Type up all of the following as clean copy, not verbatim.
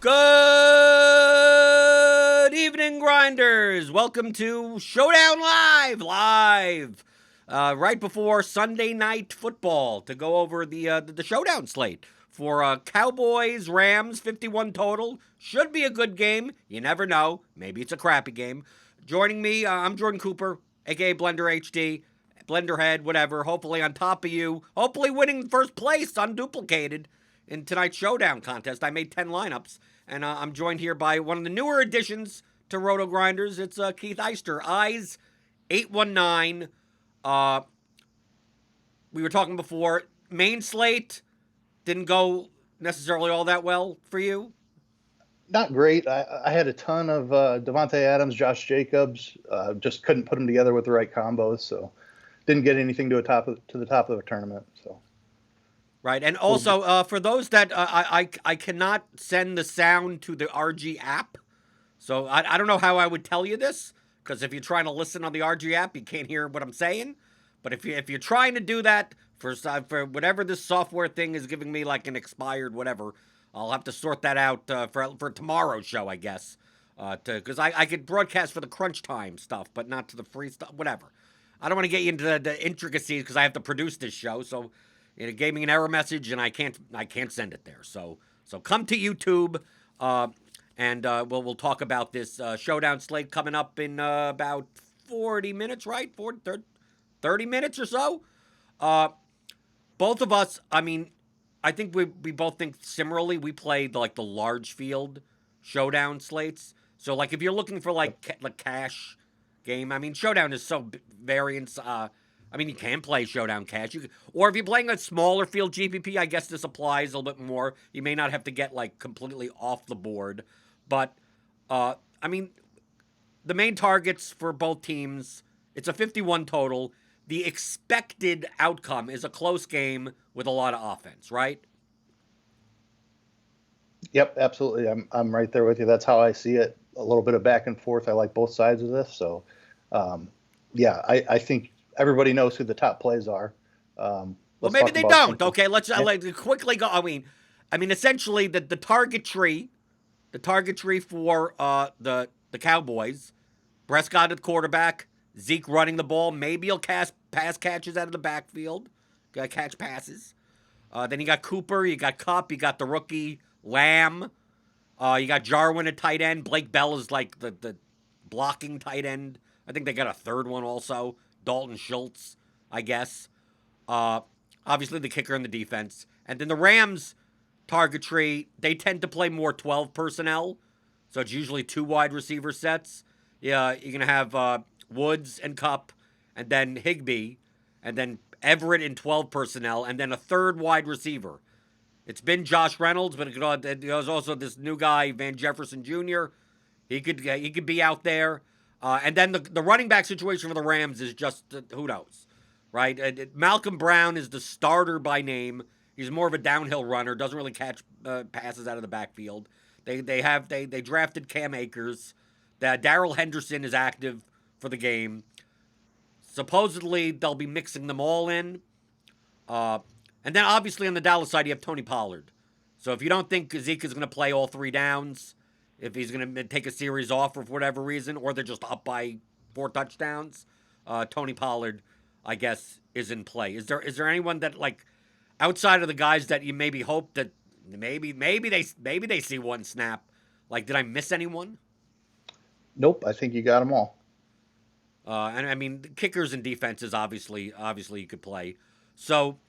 Good evening, Grinders. Welcome to Showdown Live, right before Sunday night football to go over the Showdown slate for Cowboys Rams 51 total. Should be a good game. You never know. Maybe it's a crappy game. Joining me, I'm Jordan Cooper, aka Blender HD, Blenderhead, whatever. Hopefully on top of you. Hopefully winning first place unduplicated in tonight's Showdown contest. I made 10 lineups. And I'm joined here by one of the newer additions to RotoGrinders. It's Keith Eister, Eyes 819. We were talking before. Main slate didn't go necessarily all that well for you. Not great. I had a ton of Devontae Adams, Josh Jacobs. Just couldn't put them together with the right combos, so didn't get anything to the top of the tournament. So. Right, and also for those that I cannot send the sound to the RG app, so I don't know how I would tell you this, because if you're trying to listen on the RG app, you can't hear what I'm saying. But if you're trying to do that for whatever this software thing is giving me like an expired whatever, I'll have to sort that out for tomorrow's show, I guess, because I could broadcast for the crunch time stuff, but not to the free stuff, whatever. I don't want to get you into the intricacies because I have to produce this show, so. It gave me an error message, and I can't send it there. So come to YouTube, and we'll talk about this Showdown slate coming up in about 40 minutes, right? 30 minutes or so. Both of us, I mean, I think we both think similarly. We play the large field Showdown slates. So like if you're looking for like cash game, I mean Showdown is so variance. I mean, you can play Showdown Cash. Or if you're playing a smaller field GPP, I guess this applies a little bit more. You may not have to get, completely off the board. But, I mean, the main targets for both teams, it's a 51 total. The expected outcome is a close game with a lot of offense, right? Yep, absolutely. I'm right there with you. That's how I see it. A little bit of back and forth. I like both sides of this. So, yeah, I think everybody knows who the top plays are. Well, maybe they don't. Okay, let's quickly go. I mean, essentially the target tree for the Cowboys. Prescott at quarterback, Zeke running the ball. Maybe he'll pass catches out of the backfield, catch passes. Then you got Cooper, you got Kupp, you got the rookie Lamb. You got Jarwin at tight end. Blake Bell is like the blocking tight end. I think they got a third one also. Dalton Schultz, I guess. Obviously the kicker and the defense. And then the Rams target tree, they tend to play more 12 personnel. So it's usually 2 wide receiver sets. Yeah, you're going to have Woods and Kupp, and then Higbee, and then Everett in 12 personnel, and then a third wide receiver. It's been Josh Reynolds, but there's also this new guy, Van Jefferson Jr. He could be out there. And then the running back situation for the Rams is just, who knows, right? Malcolm Brown is the starter by name. He's more of a downhill runner, doesn't really catch passes out of the backfield. They drafted Cam Akers. Darrell Henderson is active for the game. Supposedly, they'll be mixing them all in. And then, obviously, on the Dallas side, you have Tony Pollard. So if you don't think Zeke is going to play all 3 downs, if he's going to take a series off for whatever reason, or they're just up by 4 touchdowns, Tony Pollard, I guess, is in play. Is there anyone that, outside of the guys that you maybe hope that maybe they see one snap? Did I miss anyone? Nope, I think you got them all. And I mean, kickers and defenses, obviously you could play. So,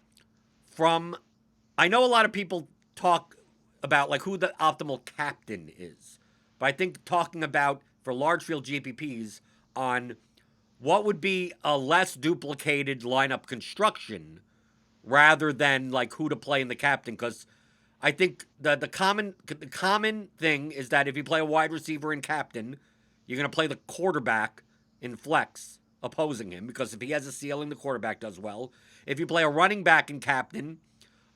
I know a lot of people talk about who the optimal captain is. But I think talking about for large field GPPs on what would be a less duplicated lineup construction rather than who to play in the captain, because I think the common thing is that if you play a wide receiver in captain, you're going to play the quarterback in flex opposing him, because if he has a ceiling, the quarterback does well. If you play a running back in captain,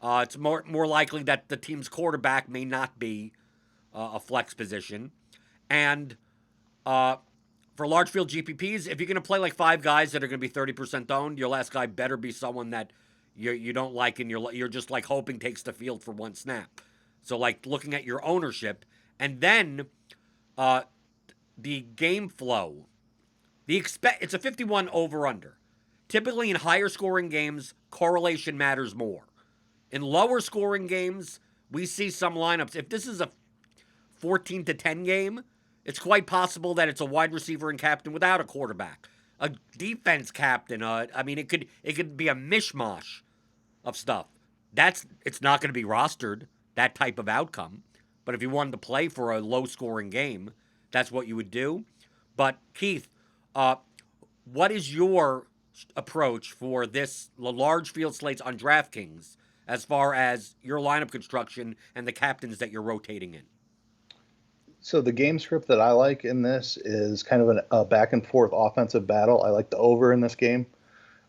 it's more likely that the team's quarterback may not be a flex position. And for large field GPPs, if you're going to play 5 guys that are going to be 30% owned, your last guy better be someone that you don't like and you're just hoping takes the field for one snap. So looking at your ownership And then the game flow. It's a 51 over under. Typically in higher scoring games, correlation matters more. In lower scoring games, we see some lineups. If this is a 14 to 10 game, it's quite possible that it's a wide receiver and captain without a quarterback. A defense captain, I mean it could be a mishmash of stuff. It's not going to be rostered, that type of outcome. But if you wanted to play for a low scoring game, that's what you would do. But Keith, what is your approach for this large field slates on DraftKings as far as your lineup construction and the captains that you're rotating in? So the game script that I like in this is kind of a back and forth offensive battle. I like the over in this game.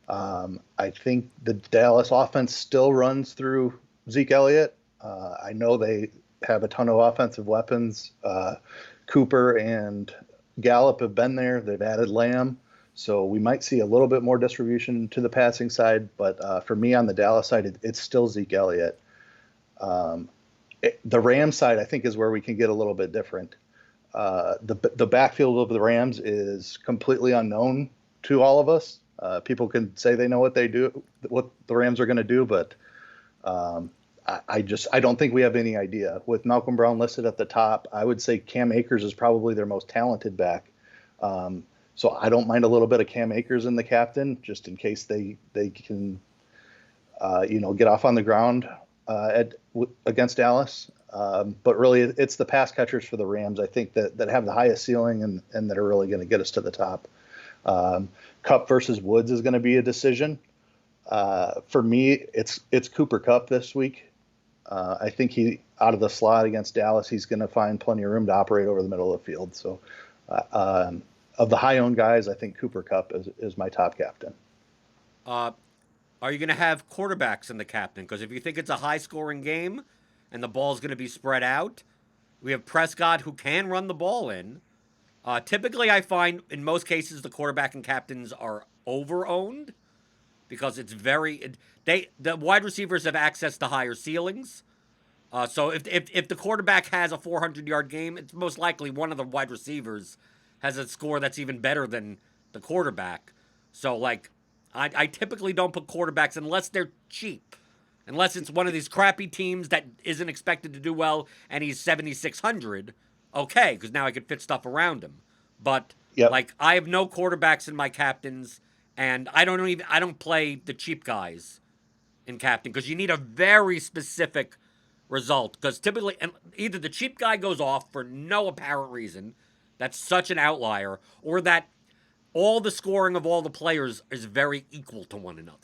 I think the Dallas offense still runs through Zeke Elliott. I know they have a ton of offensive weapons. Cooper and Gallup have been there. They've added Lamb. So we might see a little bit more distribution to the passing side. But for me on the Dallas side, it's still Zeke Elliott. The Rams side, I think, is where we can get a little bit different. The backfield of the Rams is completely unknown to all of us. People can say they know what the Rams are going to do, but I don't think we have any idea. With Malcolm Brown listed at the top, I would say Cam Akers is probably their most talented back. So I don't mind a little bit of Cam Akers in the captain, just in case they can, get off on the ground against Dallas. But really, it's the pass catchers for the Rams, I think, that have the highest ceiling and that are really going to get us to the top. Kupp versus Woods is going to be a decision. For me, it's Cooper Kupp this week. I think he, out of the slot against Dallas, he's going to find plenty of room to operate over the middle of the field. So of the high-owned guys, I think Cooper Kupp is my top captain. Are you going to have quarterbacks in the captain? Because if you think it's a high-scoring game and the ball's going to be spread out, we have Prescott who can run the ball in. Typically, I find in most cases the quarterback and captains are over-owned because it's the wide receivers have access to higher ceilings. So if the quarterback has a 400-yard game, it's most likely one of the wide receivers has a score that's even better than the quarterback. So I typically don't put quarterbacks unless they're cheap. Unless it's one of these crappy teams that isn't expected to do well and he's 7,600, okay, because now I can fit stuff around him. But yep. I have no quarterbacks in my captains, and I don't play the cheap guys in captain because you need a very specific result. Because typically, either the cheap guy goes off for no apparent reason, that's such an outlier, or that all the scoring of all the players is very equal to one another.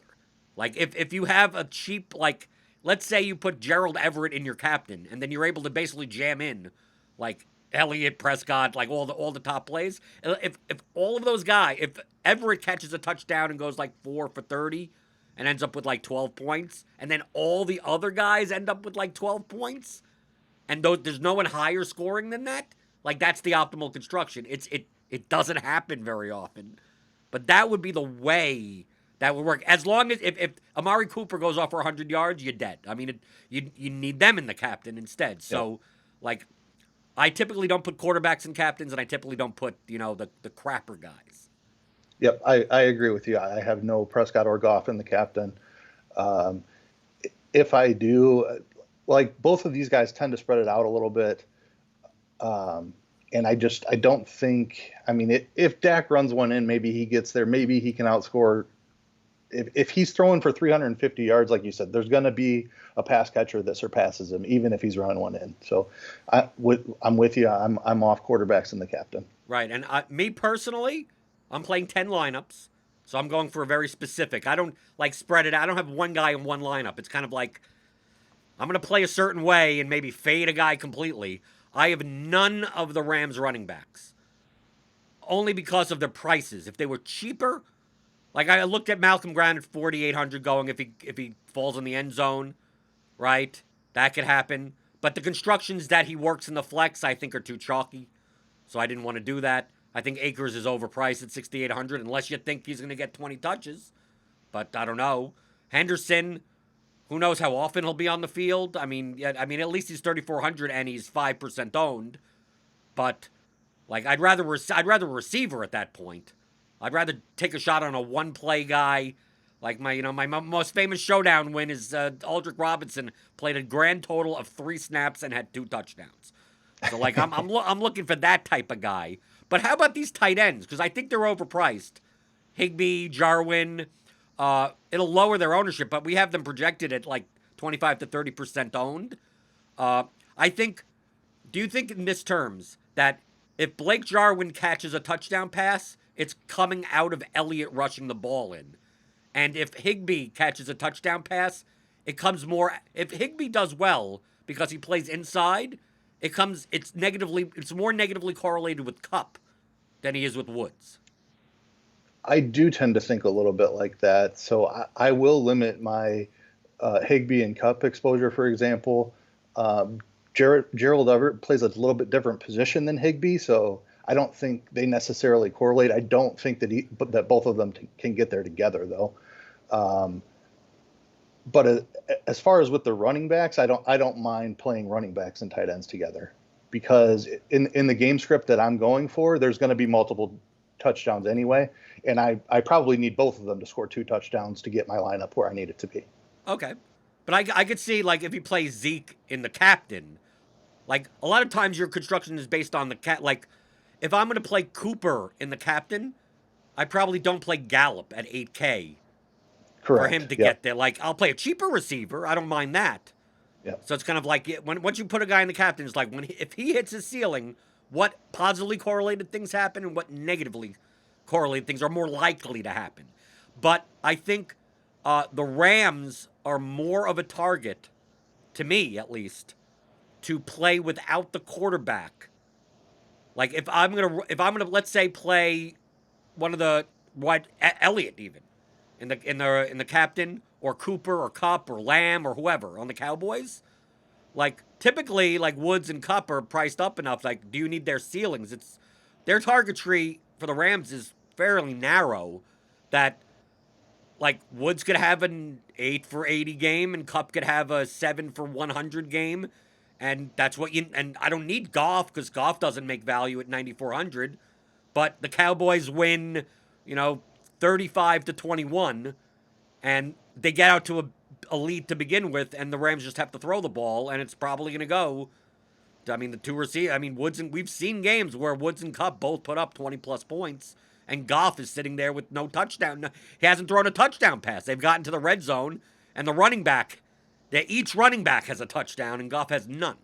If you have a cheap, let's say you put Gerald Everett in your captain, and then you're able to basically jam in, Elliott, Prescott, all the top plays. If all of those guys, if Everett catches a touchdown and goes 4 for 30 and ends up with 12 points, and then all the other guys end up with 12 points, and there's no one higher scoring than that, that's the optimal construction. It doesn't happen very often, but that would be the way that would work. As long as if Amari Cooper goes off for 100 yards, you're dead. I mean, you need them in the captain instead. So, I typically don't put quarterbacks in captains, and I typically don't put the crapper guys. Yep, I agree with you. I have no Prescott or Goff in the captain. If I do, both of these guys tend to spread it out a little bit. And I don't think, if Dak runs one in, maybe he gets there, maybe he can outscore. If he's throwing for 350 yards, like you said, there's going to be a pass catcher that surpasses him, even if he's running one in. So I'm with you. I'm off quarterbacks in the captain. Right. And me personally, I'm playing 10 lineups. So I'm going for a very specific. I don't spread it out. I don't have one guy in one lineup. It's kind of I'm going to play a certain way and maybe fade a guy completely. I have none of the Rams running backs. Only because of their prices. If they were cheaper, I looked at Malcolm Brown at 4,800 going if he falls in the end zone, right? That could happen. But the constructions that he works in the flex, I think, are too chalky. So I didn't want to do that. I think Akers is overpriced at 6,800 unless you think he's going to get 20 touches. But I don't know. Henderson, Who knows how often he'll be on the field? I mean, yeah, I mean, at least he's 3,400 and he's 5% owned. But like, I'd rather a receiver at that point. I'd rather take a shot on a one play guy. Like my most famous showdown win is Aldrick Robinson played a grand total of 3 snaps and had 2 touchdowns. So like I'm looking for that type of guy. But how about these tight ends? Because I think they're overpriced. Higbee, Jarwin. It'll lower their ownership, but we have them projected at like 25 to 30% owned. I think. Do you think in this terms that if Blake Jarwin catches a touchdown pass, it's coming out of Elliott rushing the ball in? And if Higbee catches a touchdown pass, it comes more. If Higbee does well because he plays inside, it's more negatively correlated with Kupp than he is with Woods. I do tend to think a little bit like that. So I will limit my Higbee and Kupp exposure, for example. Gerald Everett plays a little bit different position than Higbee, so I don't think they necessarily correlate. I don't think that both of them can get there together, though. But as far as with the running backs, I don't mind playing running backs and tight ends together, because in the game script that I'm going for, there's going to be multiple touchdowns anyway, and I probably need both of them to score 2 touchdowns to get my lineup where I need it to be. Okay. But I could see, like, if you play Zeke in the captain, like, a lot of times your construction is based on like, if I'm going to play Cooper in the captain, I probably don't play Gallup at 8K. Correct. For him to get there. Like, I'll play a cheaper receiver. I don't mind that. Yep. So it's kind of like, once you put a guy in the captain, it's like, if he hits his ceiling, what positively correlated things happen and what negatively correlated things are more likely to happen. But I think the Rams are more of a target, to me at least, to play without the quarterback. Like if I'm gonna let's say play one of the Elliott even in the captain, or Cooper or Kupp or Lamb or whoever on the Cowboys. Like typically, like Woods and Kupp are priced up enough. Like, do you need their ceilings? It's their target tree for the Rams is fairly narrow. That like Woods could have an 8 for 80 game and Kupp could have a 7 for 100 game, and that's what you. And I don't need Goff because Goff doesn't make value at 9,400. But the Cowboys win, 35 to 21, and they get out to a lead to begin with, and the Rams just have to throw the ball, and it's probably going to go. I mean, the two receivers. I mean, we've seen games where Woods and Kupp both put up 20-plus points, and Goff is sitting there with no touchdown. He hasn't thrown a touchdown pass. They've gotten to the red zone, and each running back has a touchdown, and Goff has none.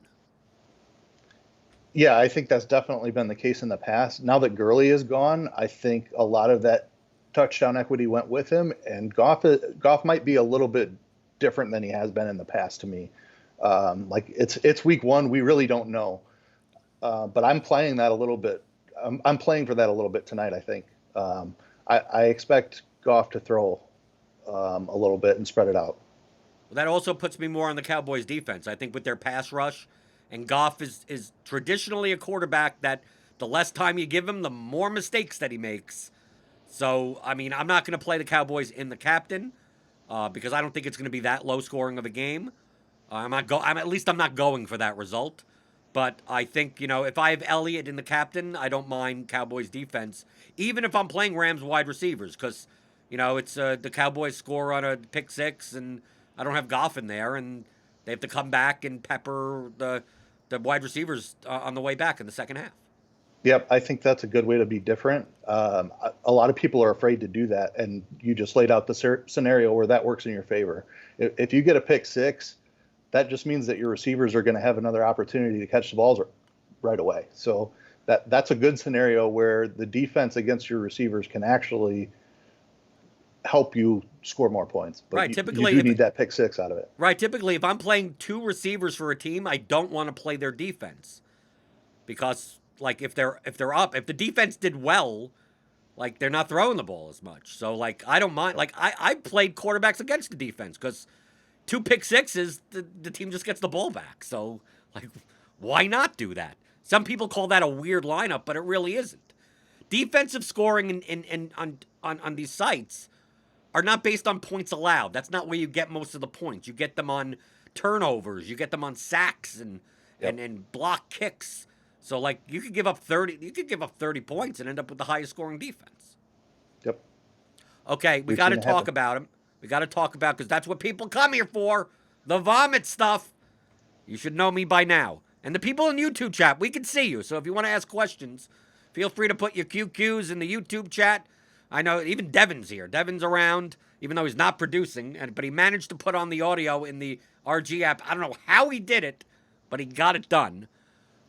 Yeah, I think that's definitely been the case in the past. Now that Gurley is gone, I think a lot of that touchdown equity went with him, and Goff might be a little bit different than he has been in the past to me. Like it's week 1, we really don't know, but I'm playing that a little bit. I'm playing for that a little bit tonight. I think I expect Goff to throw a little bit and spread it out. Well, that also puts me more on the Cowboys' defense. I think with their pass rush, and Goff is traditionally a quarterback that the less time you give him, the more mistakes that he makes. So, I mean, I'm not going to play the Cowboys in the captain because I don't think it's going to be that low scoring of a game. I'm not going for that result. But I think, if I have Elliott in the captain, I don't mind Cowboys defense, even if I'm playing Rams wide receivers, because, it's the Cowboys score on a pick 6, and I don't have Goff in there, and they have to come back and pepper the wide receivers on the way back in the second half. Yep, I think that's a good way to be different. A lot of people are afraid to do that, and you just laid out the scenario where that works in your favor. If you get a pick 6, that just means that your receivers are going to have another opportunity to catch the balls right away. So that's a good scenario where the defense against your receivers can actually help you score more points. But right, typically you do need that pick 6 out of it. Right, typically if I'm playing 2 receivers for a team, I don't want to play their defense because, like, if they're up, if the defense did well, like, they're not throwing the ball as much. So, like, I don't mind. Like, I played quarterbacks against the defense because 2 pick 6s, the team just gets the ball back. So, like, why not do that? Some people call that a weird lineup, but it really isn't. Defensive scoring on these sites are not based on points allowed. That's not where you get most of the points. You get them on turnovers. You get them on sacks and block kicks. So like you could give up 30. You could give up 30 points and end up with the highest scoring defense. Yep. Okay, we got to talk about him. We got to talk about because that's what people come here for. The vomit stuff. You should know me by now. And the people in YouTube chat, we can see you. So if you want to ask questions, feel free to put your QQs in the YouTube chat. I know even Devin's here. Devin's around, even though he's not producing, but he managed to put on the audio in the RG app. I don't know how he did it, but he got it done.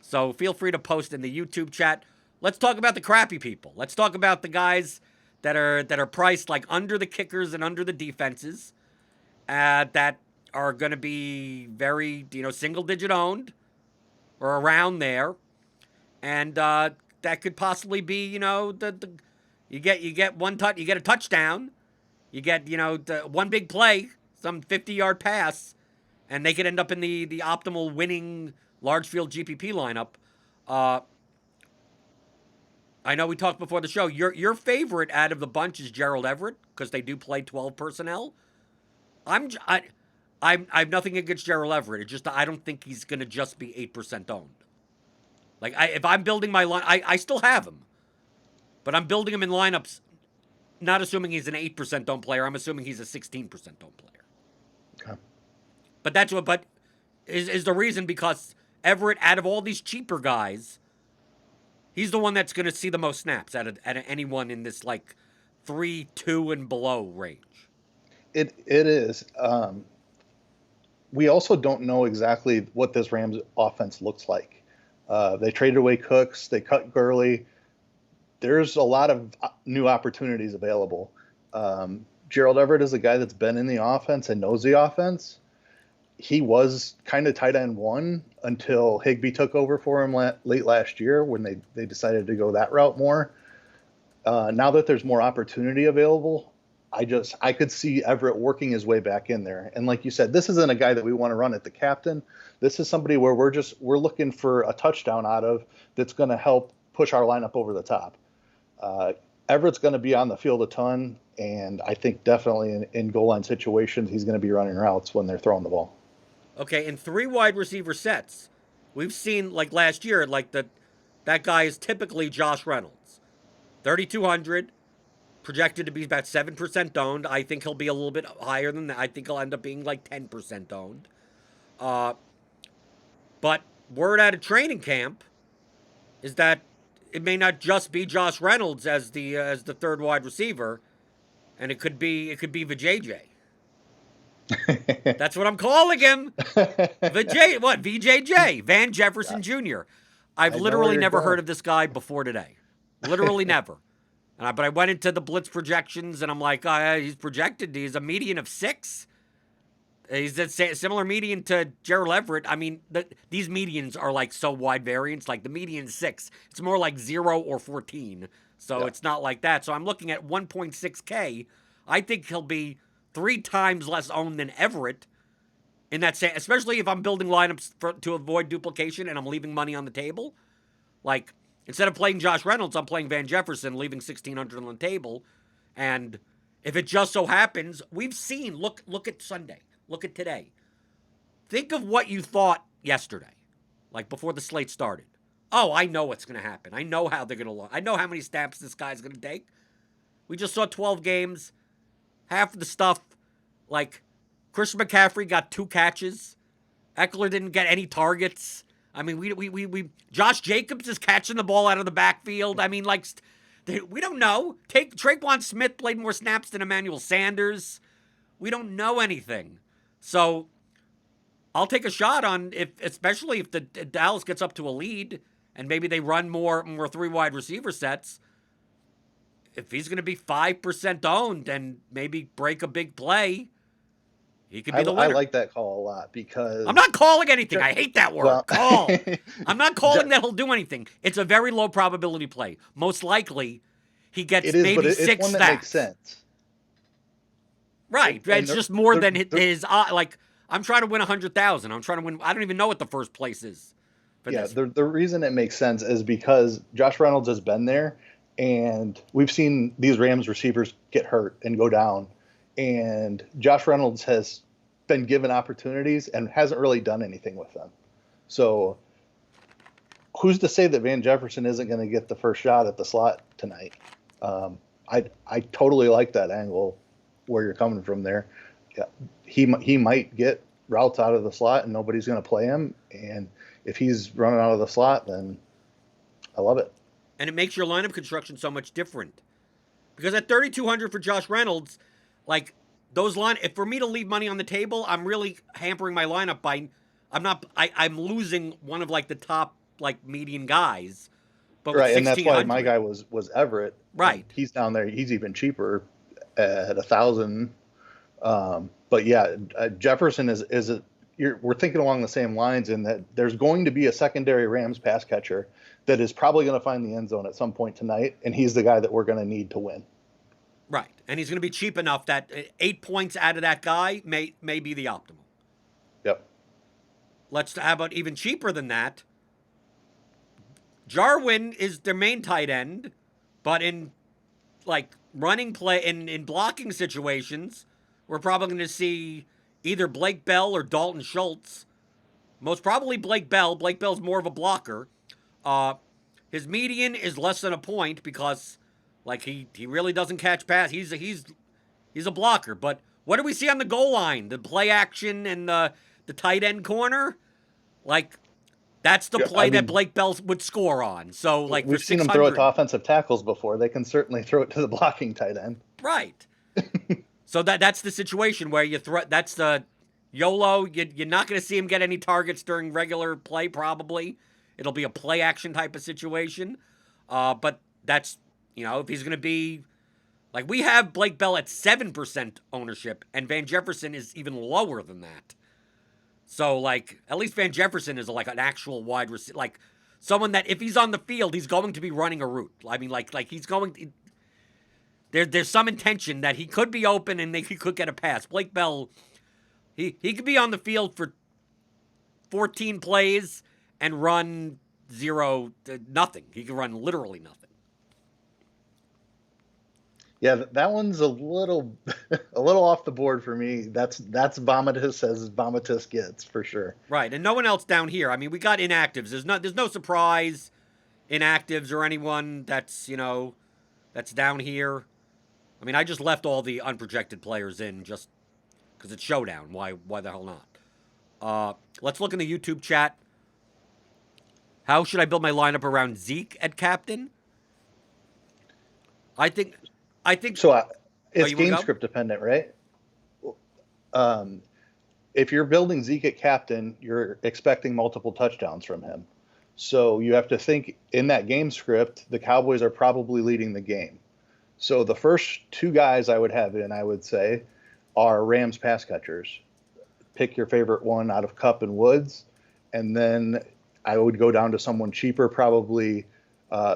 So feel free to post in the YouTube chat. Let's talk about the crappy people. Let's talk about the guys that are priced like under the kickers and under the defenses, that are going to be very, single digit owned or around there, and that could possibly be, you get one touch, you get a touchdown, you get one big play, some 50-yard pass, and they could end up in the optimal winning large field GPP lineup. I know we talked before the show. Your favorite out of the bunch is Gerald Everett because they do play 12 personnel. I have nothing against Gerald Everett. It's just I don't think he's going to just be 8% owned. Like if I'm building my line, I still have him, but I'm building him in lineups, not assuming he's an 8% owned player. I'm assuming he's a 16% owned player. Okay. But that's what. But is the reason because Everett, out of all these cheaper guys, he's the one that's going to see the most snaps out of anyone in this like 3-2 and below range. It is. We also don't know exactly what this Rams offense looks like. They traded away Cooks. They cut Gurley. There's a lot of new opportunities available. Gerald Everett is a guy that's been in the offense and knows the offense. He was kind of tight end one until Higbee took over for him late last year when they decided to go that route more. Now that there's more opportunity available, I could see Everett working his way back in there. And like you said, this isn't a guy that we want to run at the captain. This is somebody where we're looking for a touchdown out of that's going to help push our lineup over the top. Everett's going to be on the field a ton, and I think definitely in goal line situations, he's going to be running routes when they're throwing the ball. Okay, in 3 wide receiver sets, we've seen like last year, like that guy is typically Josh Reynolds, 3,200. Projected to be about 7% owned. I think he'll be a little bit higher than that. I think he'll end up being like 10% owned. But word out of training camp is that it may not just be Josh Reynolds as the third wide receiver, and it could be VJJ. That's what I'm calling him. VJJ, Van Jefferson Jr. I've literally never heard of this guy before today. Literally never. But I went into the blitz projections, and I'm like, he's projected. He's a median of 6. He's a similar median to Gerald Everett. I mean, these medians are like so wide variance. Like the median 6. It's more like 0 or 14. So It's not like that. So I'm looking at 1.6K. I think he'll be 3 times less owned than Everett in that sense, especially if I'm building lineups to avoid duplication and I'm leaving money on the table. Like, instead of playing Josh Reynolds, I'm playing Van Jefferson, leaving $1,600 on the table. And if it just so happens, we've seen, look at Sunday. Look at today. Think of what you thought yesterday, like before the slate started. Oh, I know what's going to happen. I know how they're going to look. I know how many snaps this guy's going to take. We just saw 12 games. Half of the stuff, like Christian McCaffrey got 2 catches. Eckler didn't get any targets. I mean, we Josh Jacobs is catching the ball out of the backfield. I mean, like, we don't know. Traquan Smith played more snaps than Emmanuel Sanders. We don't know anything. So I'll take a shot on especially if Dallas gets up to a lead and maybe they run more 3 wide receiver sets. If he's going to be 5% owned and maybe break a big play, he could be the winner. I like that call a lot because I'm not calling anything. I hate that word. Well, call. I'm not calling that he'll do anything. It's a very low probability play. Most likely, he gets maybe 6 it's one stacks. That makes sense. Right. It's just more than his like. I'm trying to win 100,000. I'm trying to win. I don't even know what the first place is. The reason it makes sense is because Josh Reynolds has been there, and we've seen these Rams receivers get hurt and go down. and Josh Reynolds has been given opportunities and hasn't really done anything with them. So who's to say that Van Jefferson isn't going to get the first shot at the slot tonight? I totally like that angle where you're coming from there. Yeah, he might get routes out of the slot and nobody's going to play him. And if he's running out of the slot, then I love it. And it makes your lineup construction so much different. Because at 3,200 for Josh Reynolds, like those if for me to leave money on the table, I'm really hampering my lineup by I'm losing one of like the top like median guys. But right, and that's why my guy was Everett. Right. He's down there. He's even cheaper at 1,000. But yeah, Jefferson we're thinking along the same lines in that there's going to be a secondary Rams pass catcher that is probably going to find the end zone at some point tonight, and he's the guy that we're going to need to win. Right, and he's going to be cheap enough that 8 points out of that guy may be the optimal. Yep. How about even cheaper than that? Jarwin is their main tight end, but in like running play in blocking situations, we're probably going to see either Blake Bell or Dalton Schultz. Most probably Blake Bell. Blake Bell's more of a blocker. His median is less than a point because, like, he really doesn't catch pass. He's a blocker. But what do we see on the goal line? The play action and the tight end corner, like. That's the play that Blake Bell would score on. So, like, we've seen them throw it to offensive tackles before. They can certainly throw it to the blocking tight end. Right. So that's the situation where you throw. That's the YOLO. You're not going to see him get any targets during regular play. Probably it'll be a play action type of situation. But that's if he's going to be like we have Blake Bell at 7% ownership, and Van Jefferson is even lower than that. So, like, at least Van Jefferson is like an actual wide receiver, like someone that if he's on the field, he's going to be running a route. I mean, like he's going. There's some intention that he could be open and he could get a pass. Blake Bell, he could be on the field for 14 plays and run nothing. He could run literally nothing. Yeah, that one's a little off the board for me. That's Vomitus as Vomitus gets for sure. Right, and no one else down here. I mean, we got inactives. There's no surprise inactives or anyone that's that's down here. I mean, I just left all the unprojected players in just because it's Showdown. Why the hell not? Let's look in the YouTube chat. How should I build my lineup around Zeke at captain? I think so. It's game script dependent, right? If you're building Zeke at captain, you're expecting multiple touchdowns from him. So you have to think in that game script, the Cowboys are probably leading the game. So the first two guys I would have in, I would say, are Rams pass catchers. Pick your favorite one out of Kupp and Woods, and then I would go down to someone cheaper, probably.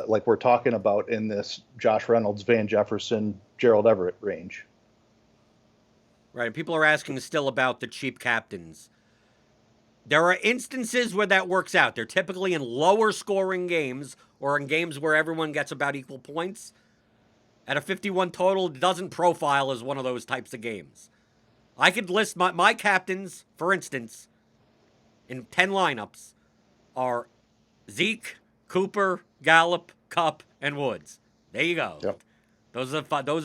Like we're talking about in this Josh Reynolds, Van Jefferson, Gerald Everett range. Right. People are asking still about the cheap captains. There are instances where that works out. They're typically in lower scoring games or in games where everyone gets about equal points. At a 51 total, it doesn't profile as one of those types of games. I could list my captains, for instance, in 10 lineups are Zeke, Cooper, Gallup, Kupp, and Woods. There you go. Yep. Those are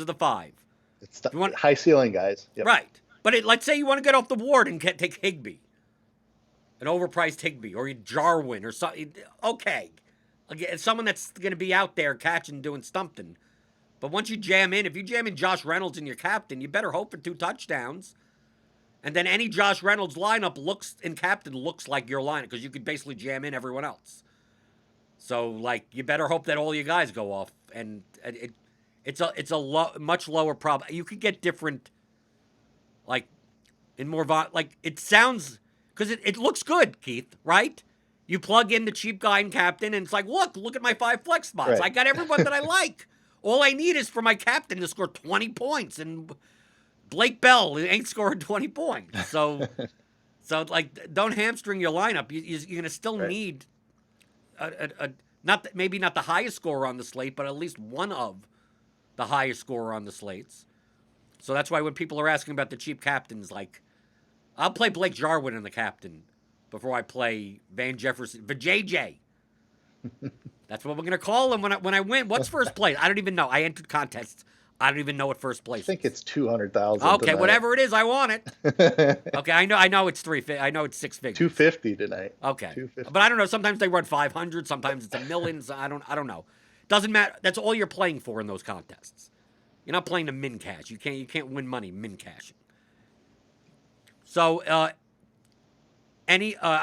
the five. It's high ceiling guys. Yep. Right. But let's say you want to get off the board and take Higbee. An overpriced Higbee or Jarwin or something. Okay. Again, someone that's going to be out there catching, doing something. But once if you jam in Josh Reynolds in your captain, you better hope for 2 touchdowns. And then any Josh Reynolds lineup looks like your lineup because you could basically jam in everyone else. So, like, you better hope that all you guys go off, and it's a much lower problem. You could get different, like, in more like it sounds because it looks good, Keith. Right? You plug in the cheap guy in captain, and it's like, look at my 5 flex spots. Right. I got everyone that I like. All I need is for my captain to score 20 points, and Blake Bell ain't scoring 20 points. So like, don't hamstring your lineup. You're gonna still need. Maybe not the highest scorer on the slate, but at least one of the highest scorer on the slates. So that's why when people are asking about the cheap captains, like, I'll play Blake Jarwin in the captain before I play Van Jefferson. Vajayjay. That's what we're going to call him when I win. What's first place? I don't even know. I entered contests. I don't even know what first I place think is. it's 200,000. Okay, whatever it is, I want it. Okay, I know it's I know it's six figures. 250 tonight. Okay, 250. but I don't know. Sometimes they run 500. Sometimes it's a million. So I don't know. Doesn't matter. That's all you're playing for in those contests. You're not playing to min cash. You can't win money min cashing. So I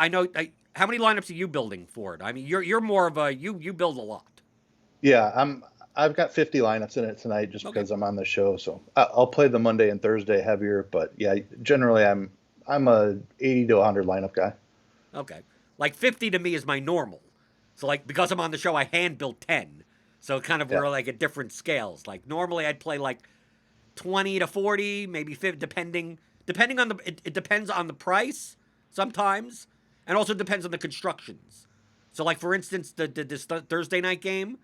know. How many lineups are you building for it? I mean, you're more of a you build a lot. Yeah, I've got 50 lineups in it tonight just because I'm on the show. So I'll play the Monday and Thursday heavier, but yeah, generally I'm a 80 to 100 lineup guy. Okay, like 50 to me is my normal. So like because I'm on the show, I hand built 10. So kind of we're like at different scales. Like normally I'd play like 20 to 40, maybe 50, depending on it depends on the price sometimes, and also depends on the constructions. So like for instance, this Thursday night game,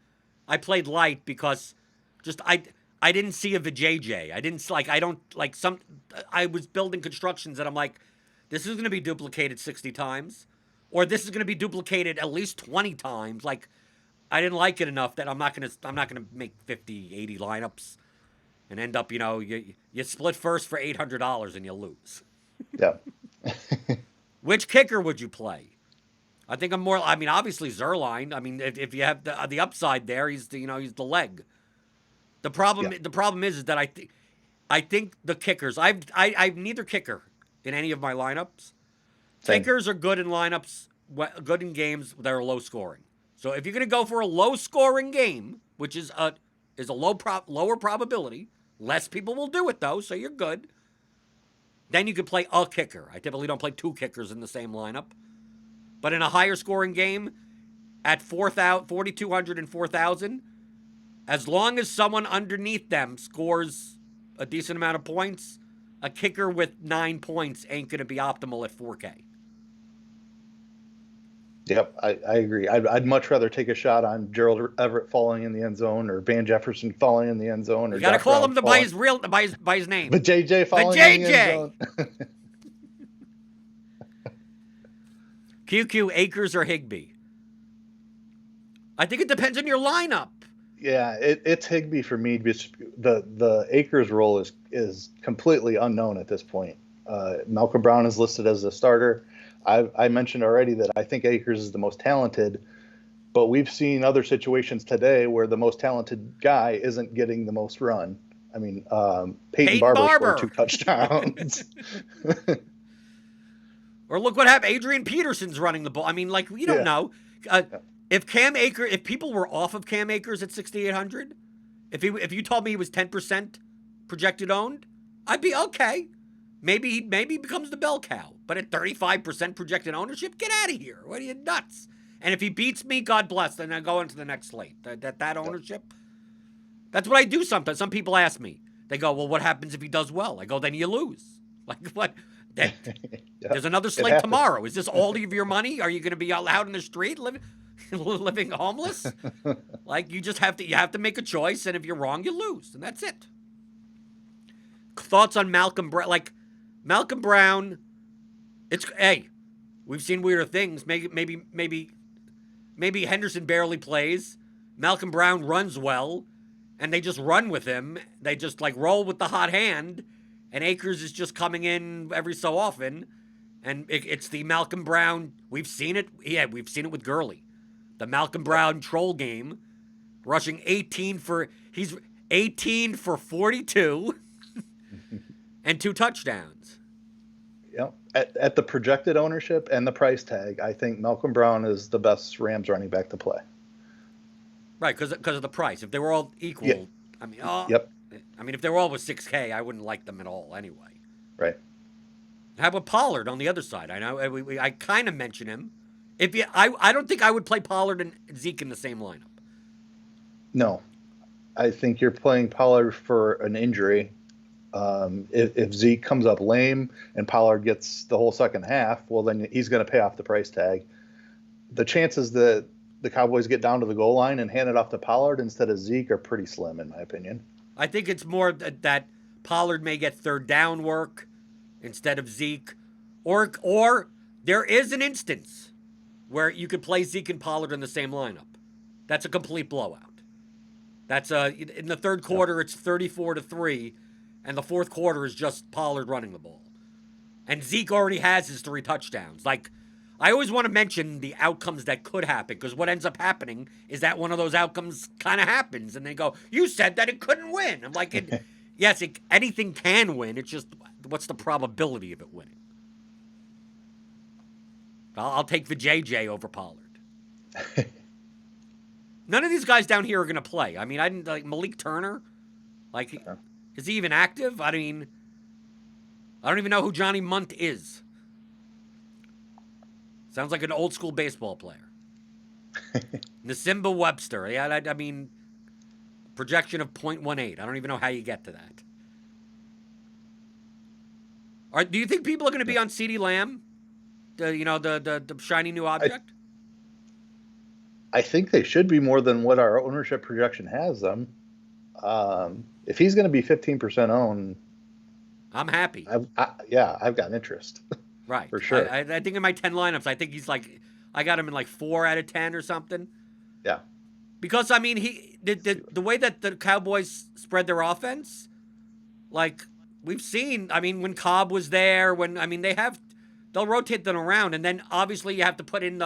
I played light because just I didn't see a Vijay. I was building constructions that I'm like, this is going to be duplicated 60 times, or this is going to be duplicated at least 20 times. Like I didn't like it enough that I'm not going to make 50, 80 lineups and end up, you split first for $800 and you lose. Yeah. Which kicker would you play? I think obviously Zerline. I mean, if you have the upside there, he's the leg. The problem is that I think the kickers. I've neither kicker in any of my lineups. Same. Kickers are good in lineups, good in games that are low scoring. So if you're going to go for a low scoring game, which is a lower probability, less people will do it though, so you're good. Then you could play a kicker. I typically don't play two kickers in the same lineup. But in a higher scoring game, at 4,200 and 4,000, as long as someone underneath them scores a decent amount of points, a kicker with 9 points ain't going to be optimal at 4K. Yep, I agree. I'd much rather take a shot on Gerald Everett falling in the end zone, or Van Jefferson falling in the end zone, or you got to call Brown him by his name. But JJ falling in the end zone. QQ, Akers or Higbee? I think it depends on your lineup. Yeah, it's Higbee for me. The Akers role is completely unknown at this point. Malcolm Brown is listed as a starter. I mentioned already that I think Akers is the most talented, but we've seen other situations today where the most talented guy isn't getting the most run. I mean, Peyton Barber scored 2 touchdowns. Or look what happened. Adrian Peterson's running the ball. I mean, like, we don't know. If people were off of Cam Akers at 6,800, if you told me he was 10% projected owned, I'd be okay. Maybe he becomes the bell cow. But at 35% projected ownership, get out of here. What are you, nuts? And if he beats me, God bless. Then I go into the next slate. That ownership. That's what I do sometimes. Some people ask me. They go, well, what happens if he does well? I go, then you lose. Like, what? There's another slate tomorrow. Is this all of your money? Are you going to be out in the street living homeless? Like, you just have to make a choice, and if you're wrong, you lose, and that's it. Thoughts on Malcolm Brown? Like, Malcolm Brown, we've seen weirder things. Maybe Henderson barely plays. Malcolm Brown runs well, and they just run with him. They just like roll with the hot hand. And Akers is just coming in every so often. And it's the Malcolm Brown. We've seen it. Yeah, we've seen it with Gurley. The Malcolm Brown troll game. Rushing 18 for 42 and 2 touchdowns. Yeah. At the projected ownership and the price tag, I think Malcolm Brown is the best Rams running back to play. Right, because of the price. If they were all equal, yeah. I mean, if they were all with 6K, I wouldn't like them at all anyway. Right. How about Pollard on the other side? I know I kind of mention him. I don't think I would play Pollard and Zeke in the same lineup. No, I think you're playing Pollard for an injury. If Zeke comes up lame and Pollard gets the whole second half, well, then he's going to pay off the price tag. The chances that the Cowboys get down to the goal line and hand it off to Pollard instead of Zeke are pretty slim, in my opinion. I think it's more that Pollard may get third down work instead of Zeke. Or there is an instance where you could play Zeke and Pollard in the same lineup. That's a complete blowout. That's in the third quarter, it's 34-3, and the fourth quarter is just Pollard running the ball. And Zeke already has his 3 touchdowns. Like, I always want to mention the outcomes that could happen, because what ends up happening is that one of those outcomes kind of happens, and they go, you said that it couldn't win. I'm like, yes, anything can win. It's just, what's the probability of it winning? I'll take the JJ over Pollard. None of these guys down here are going to play. I mean, I didn't like Malik Turner. Like, is he even active? I mean, I don't even know who Johnny Munt is. Sounds like an old school baseball player. Nasimba Webster. Yeah, I mean, projection of 0.18. I don't even know how you get to that. Do you think people are going to be on CeeDee Lamb? The shiny new object? I think they should be more than what our ownership projection has them. If he's going to be 15% owned, I'm happy. I've got interest. Right. For sure. I think in my 10 lineups, I think he's like, I got him in like 4 out of 10 or something. Yeah. Because, I mean, the way that the Cowboys spread their offense, like, we've seen, I mean, when Cobb was there, they'll rotate them around, and then obviously you have to put in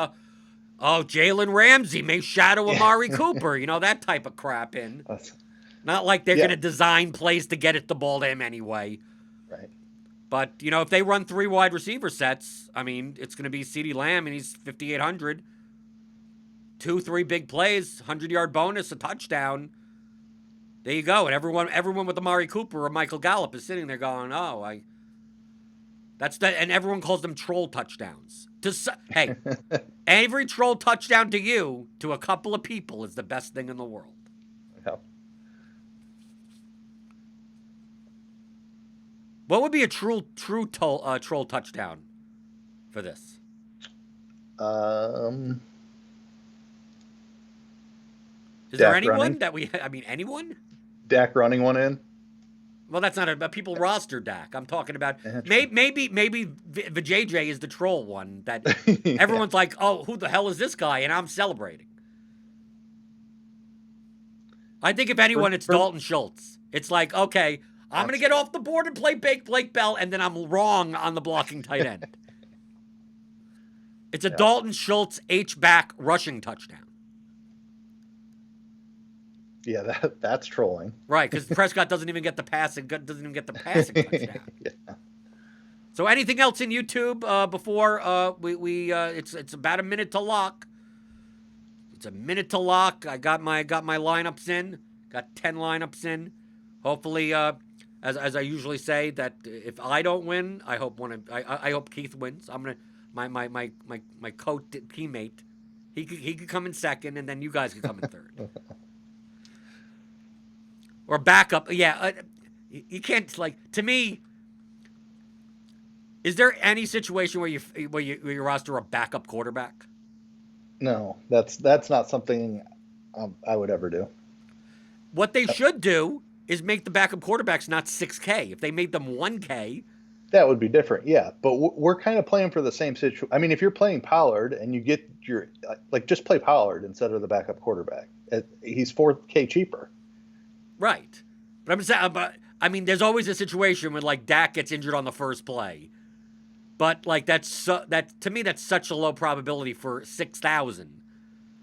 Jalen Ramsey may shadow Amari Cooper, that type of crap in. Not like they're going to design plays to get the ball to him anyway. Right. But, if they run 3 wide receiver sets, I mean, it's going to be CeeDee Lamb, and he's 5,800. 2-3 big plays, 100-yard bonus, a touchdown. There you go. And everyone with Amari Cooper or Michael Gallup is sitting there going, and everyone calls them troll touchdowns. Hey, every troll touchdown to you, to a couple of people, is the best thing in the world. Yep. What would be a true troll touchdown for this? Is there anyone running? Anyone? Dak running one in? Well, that's not about people roster Dak. I'm talking about maybe the JJ is the troll one that everyone's like, oh, who the hell is this guy? And I'm celebrating. I think if anyone, it's Dalton Schultz. It's like, okay, I'm going to get off the board and play Blake Bell, and then I'm wrong on the blocking tight end. It's a Dalton Schultz H-back rushing touchdown. Yeah, that's trolling. Right, because Prescott doesn't even get the passing touchdown. Yeah. So anything else in YouTube before it's about a minute to lock. It's a minute to lock. I got my lineups in. Got 10 lineups in. Hopefully, as I usually say, that if I don't win, I hope Keith wins. I'm gonna my co-teammate. He could come in second, and then you guys could come in third. Or backup. Yeah, you can't, to me, is there any situation where you roster a backup quarterback? No, that's not something I would ever do. What they should do is make the backup quarterbacks not 6K. If they made them 1K, that would be different. Yeah, but we're kind of playing for the same situation. I mean, if you're playing Pollard and you get just play Pollard instead of the backup quarterback. He's 4K cheaper. Right. But I'm saying, there's always a situation when Dak gets injured on the first play. But to me that's such a low probability for 6,000.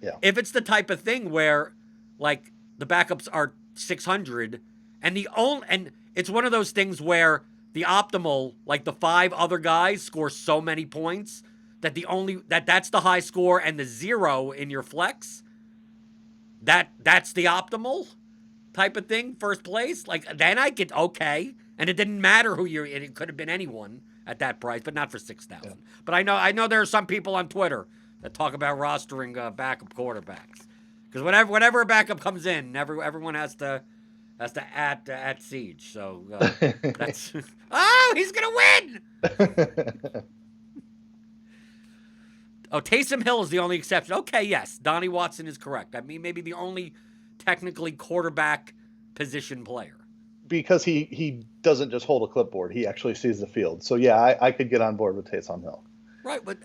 Yeah. If it's the type of thing where the backups are 600 and it's one of those things where the optimal, the 5 other guys score so many points that that's the high score, and the 0 in your flex, that's the optimal type of thing, first place, then I get okay, and it didn't matter it could have been anyone at that price, but not for 6,000. Yeah. But I know there are some people on Twitter that talk about rostering backup quarterbacks, because whenever a backup comes in, everyone has to at Siege. So that's he's gonna win. Taysom Hill is the only exception. Okay, yes, Donnie Watson is correct. I mean, maybe the only technically quarterback position player. because he doesn't just hold a clipboard. He actually sees the field. So yeah, I could get on board with Taysom Hill. Right, but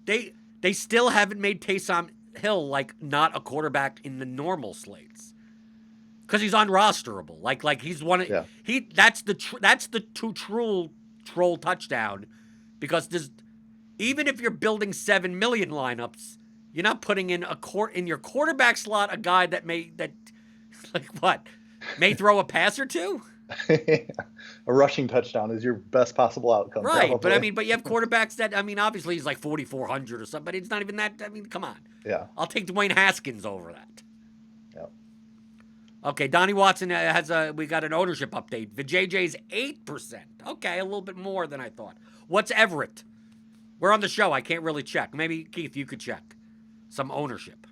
they still haven't made Taysom Hill like not a quarterback in the normal slates because he's unrosterable. Like he's one. Yeah. That's the true troll touchdown because even if you're building 7 million lineups, you're not putting in in your quarterback slot a guy that may throw a pass or two. A rushing touchdown is your best possible outcome. Right, probably. but you have quarterbacks that obviously he's like 4,400 or something, but it's not even that. Come on. Yeah. I'll take Dwayne Haskins over that. Yeah. Okay, Donnie Watson we got an ownership update. Vijay's 8%. Okay, a little bit more than I thought. What's Everett? We're on the show. I can't really check. Maybe Keith, you could check some ownership.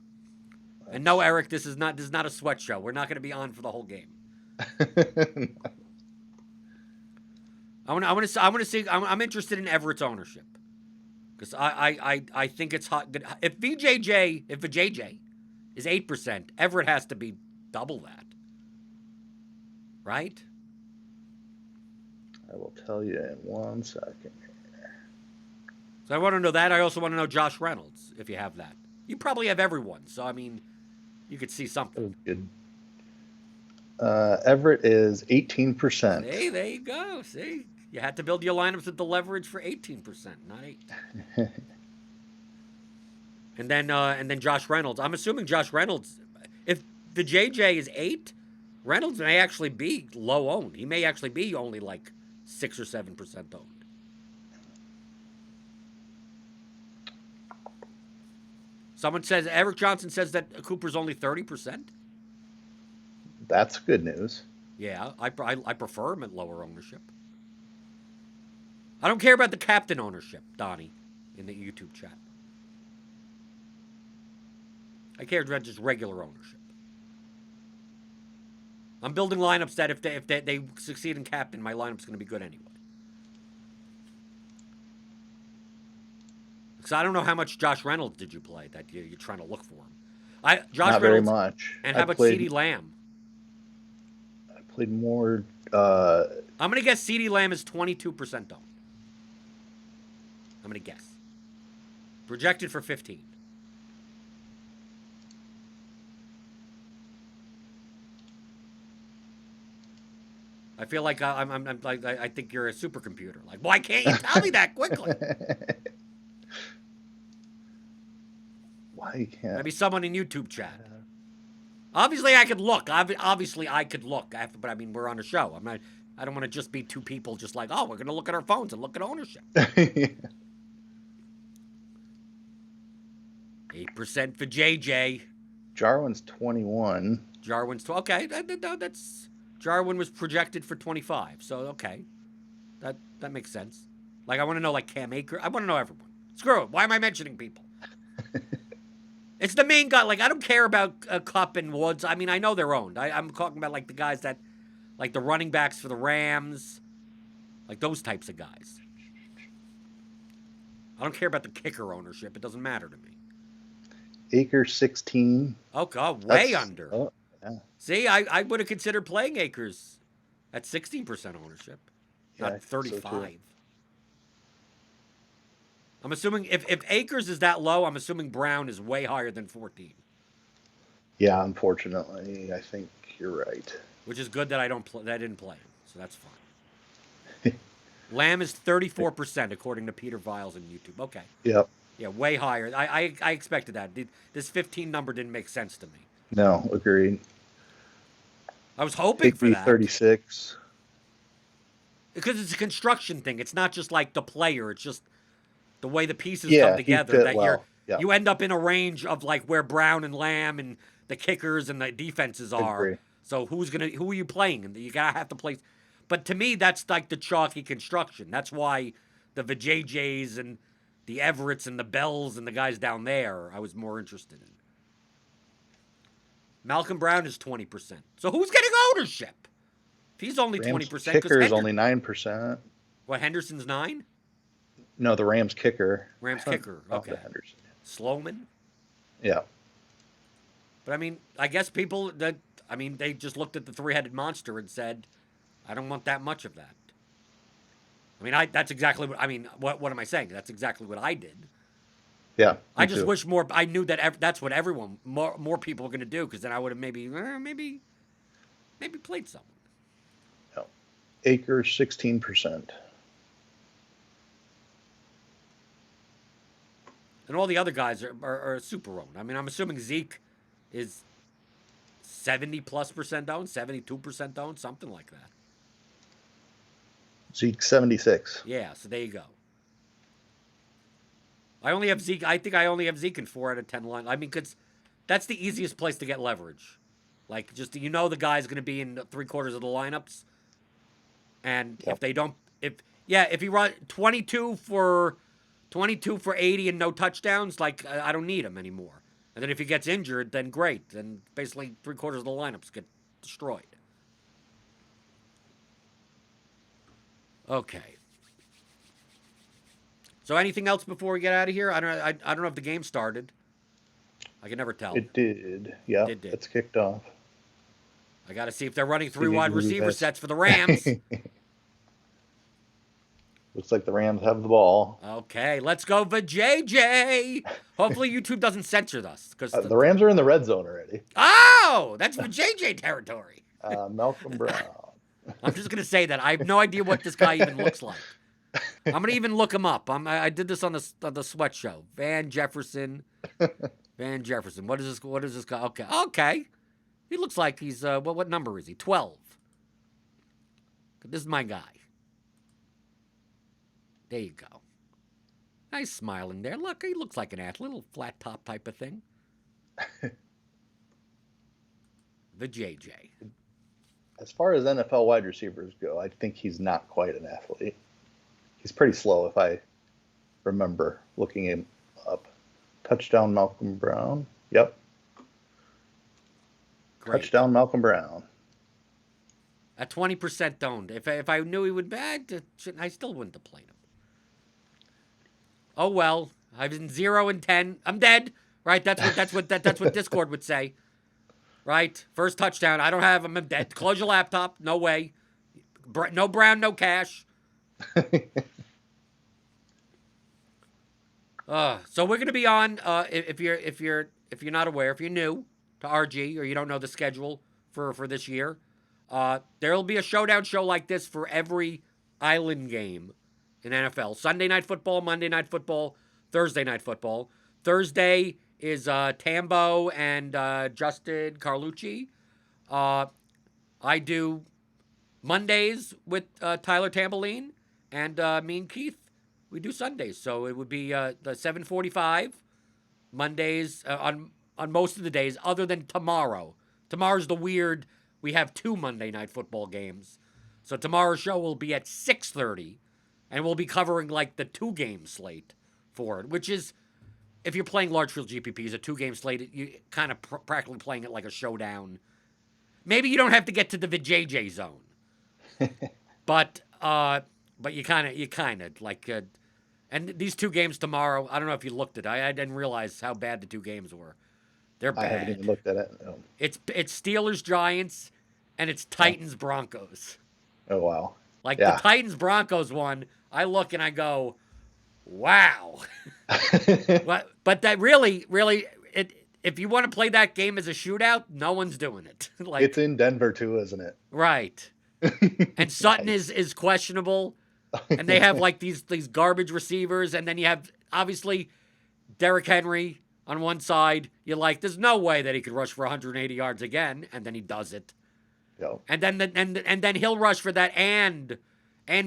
And no, Eric, this is not a sweat show. We're not going to be on for the whole game. I want to see. I'm interested in Everett's ownership because I think it's hot. If Vijay is 8%, Everett has to be double that, right? I will tell you in 1 second. So I want to know that. I also want to know Josh Reynolds if you have that. You probably have everyone. So I mean, you could see something. Good. Everett is 18%. Hey, there you go. See, you had to build your lineups with the leverage for 18%, not 8. and then Josh Reynolds. I'm assuming Josh Reynolds. If the JJ is 8, Reynolds may actually be low owned. He may actually be only like 6 or 7% owned. Someone says Eric Johnson says that Cooper's only 30%. That's good news. Yeah, I prefer him at lower ownership. I don't care about the captain ownership, Donnie, in the YouTube chat. I care about just regular ownership. I'm building lineups that if they succeed in captain, my lineup's going to be good anyway. Because I don't know how much Josh Reynolds did you play that you're trying to look for him. Not very much. And how about CeeDee Lamb? I played more. I'm going to guess CeeDee Lamb is 22% owned. I'm going to guess. Projected for 15. I feel like I think you're a supercomputer. Like, why can't you tell me that quickly? Why you can't? Maybe someone in YouTube chat. Obviously, I could look. Obviously, I could look. But I mean, we're on a show. I don't want to just be two people just like, oh, we're going to look at our phones and look at ownership. 8% for JJ. Jarwin's 21. Jarwin's okay. That's Jarwin was projected for 25. So okay, that makes sense. Like I want to know like Cam Akers. I want to know everyone. Screw it. Why am I mentioning people? It's the main guy. Like I don't care about Kupp and Woods. I mean I know they're owned. I'm talking about like the guys that, like the running backs for the Rams, like those types of guys. I don't care about the kicker ownership. It doesn't matter to me. Akers 16. Oh God, way under. Oh, yeah. See, I would have considered playing Akers at 16% ownership, not 35. So I'm assuming if Akers is that low, I'm assuming Brown is way higher than 14. Yeah, unfortunately, I think you're right. Which is good that I didn't play him, so that's fine. Lamb is 34% according to Peter Viles on YouTube. Okay. Yep. Yeah, way higher. I expected that. This 15 number didn't make sense to me. No, agreed. I was hoping for that. 36. Because it's a construction thing. It's not just like the player. It's just the way the pieces come together. That you end up in a range of like where Brown and Lamb and the kickers and the defenses are. Agree. So who are you playing? And you gotta have to play. But to me, that's like the chalky construction. That's why the Vijay's and the Everetts and the Bells and the guys down there, I was more interested in. Malcolm Brown is 20%. So who's getting ownership? If he's only 20%. Kicker is only 9%. What, Henderson's 9? No, the Rams kicker. Rams kicker. Okay. Henderson. Sloman? Yeah. But I mean, I guess they just looked at the three-headed monster and said, I don't want that much of that. I mean, that's exactly what I mean. What am I saying? That's exactly what I did. Yeah. I just wish more. I knew that that's what everyone, more people were going to do, because then I would have maybe played someone. No. Acres 16%. And all the other guys are super owned. I mean, I'm assuming Zeke is 70+% owned, 72% owned, something like that. Zeke 76. Yeah, so there you go. I only have Zeke. I think I only have Zeke in 4 out of 10 line. I mean, because that's the easiest place to get leverage. Like, just the guy's going to be in 3/4 of the lineups, and if they don't, if he run 22 for 80 and no touchdowns, like I don't need him anymore. And then if he gets injured, then great. Then basically 3/4 of the lineups get destroyed. Okay. So anything else before we get out of here? I don't know if the game started. I can never tell. It did. Yeah, it's kicked off. I got to see if they're running 3 wide receiver sets for the Rams. Looks like the Rams have the ball. Okay, let's go for JJ. Hopefully YouTube doesn't censor us, because the Rams are in the red zone already. Oh, that's for JJ territory. Malcolm Brown. I'm just gonna say that I have no idea what this guy even looks like. I'm gonna even look him up. I did this on the Sweat Show. Van Jefferson. What is this guy? Okay. He looks like he's what number is he? 12. This is my guy. There you go. Nice smiling there. Look, he looks like an athlete, little flat top type of thing. The JJ. As far as NFL wide receivers go, I think he's not quite an athlete. He's pretty slow, if I remember looking him up. Touchdown, Malcolm Brown. Yep. Great. Touchdown, Malcolm Brown. At 20% owned. If I knew he would bad, I still wouldn't have played him. Oh well, I've been 0 and 10. I'm dead. Right? That's what Discord would say. Right? First touchdown. I don't have him. I'm dead. Close your laptop. No way. No Brown, no cash. So we're gonna be on. If you're not aware, if you're new to RG or you don't know the schedule for this year, there'll be a showdown show like this for every island game in NFL. Sunday Night Football, Monday Night Football, Thursday Night Football. Thursday is Tambo and Justin Carlucci. I do Mondays with Tyler Tamboline, and me and Keith, we do Sundays. So it would be the 7:45 Mondays on most of the days, other than tomorrow. Tomorrow's the weird. We have 2 Monday Night Football games, so tomorrow's show will be at 6:30, and we'll be covering like the 2-game slate for it, which is, if you're playing large field GPPs, a 2-game slate, you kind of practically playing it like a showdown. Maybe you don't have to get to the JJ zone, but you kind of like. And these 2 games tomorrow, I don't know if you looked at it. I didn't realize how bad the 2 games were. They're bad. I haven't even looked at it. No. It's Steelers Giants, and it's Titans Broncos. Oh wow! Like the Titans Broncos one, I look and I go, wow. but that really, if you want to play that game as a shootout, no one's doing it. Like, it's in Denver too, isn't it? Right. And Sutton is questionable, and they have like these garbage receivers, and then you have obviously Derrick Henry on one side. You're like, there's no way that he could rush for 180 yards again, and then he does it. Yep. And then he'll rush for that, and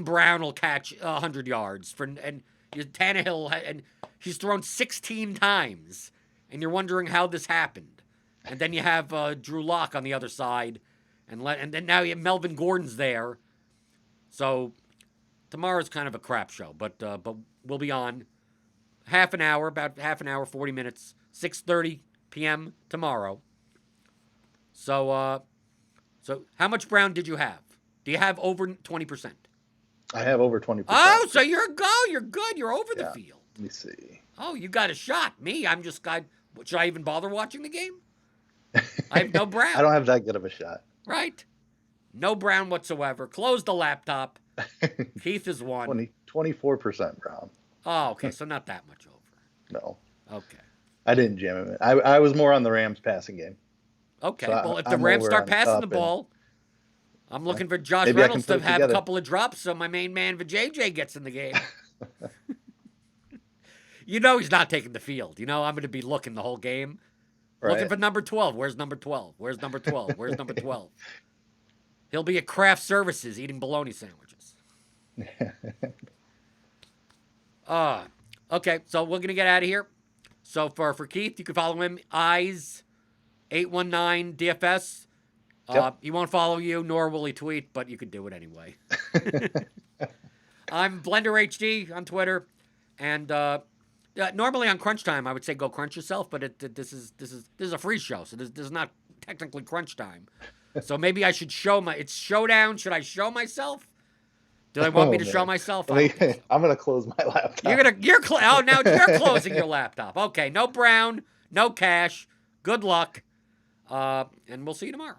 Brown will catch 100 yards and Tannehill, and he's thrown 16 times, and you're wondering how this happened. And then you have Drew Lock on the other side, and then now you have Melvin Gordon's there. So tomorrow's kind of a crap show, but we'll be on about half an hour, 40 minutes, 6:30 p.m. tomorrow. So how much Brown did you have? Do you have over 20%? I have over 20%. Oh, so you're good. You're over the field. Let me see. Oh, you got a shot. Me, I'm just God. Should I even bother watching the game? I have no Brown. I don't have that good of a shot. Right. No Brown whatsoever. Close the laptop. Keith is 1. 24% Brown. Oh, okay. So not that much over. No. Okay. I didn't jam him in. I was more on the Rams passing game. Okay. So Well, if the I'm Rams over start on passing the Kupp ball, I'm looking for Josh maybe I can Reynolds put to it have a together. couple of drops so my main man JJ gets in the game. You know he's not taking the field. You know I'm going to be looking the whole game. Looking Right. for number 12. Where's number 12? Where's number 12? Where's number 12? He'll be at craft services eating bologna sandwiches. Okay, so we're going to get out of here. So for Keith, you can follow him, Eyes819 DFS. Yep. He won't follow you, nor will he tweet, but you could do it anyway. I'm Blender HD on Twitter, and normally on Crunch Time I would say go crunch yourself, but this is a free show, so this is not technically Crunch Time. So maybe I should it's Showdown. Should I show myself? Do they want me to show myself? I'm gonna close my laptop. Now you're closing your laptop. Okay, no Brown, no cash. Good luck, and we'll see you tomorrow.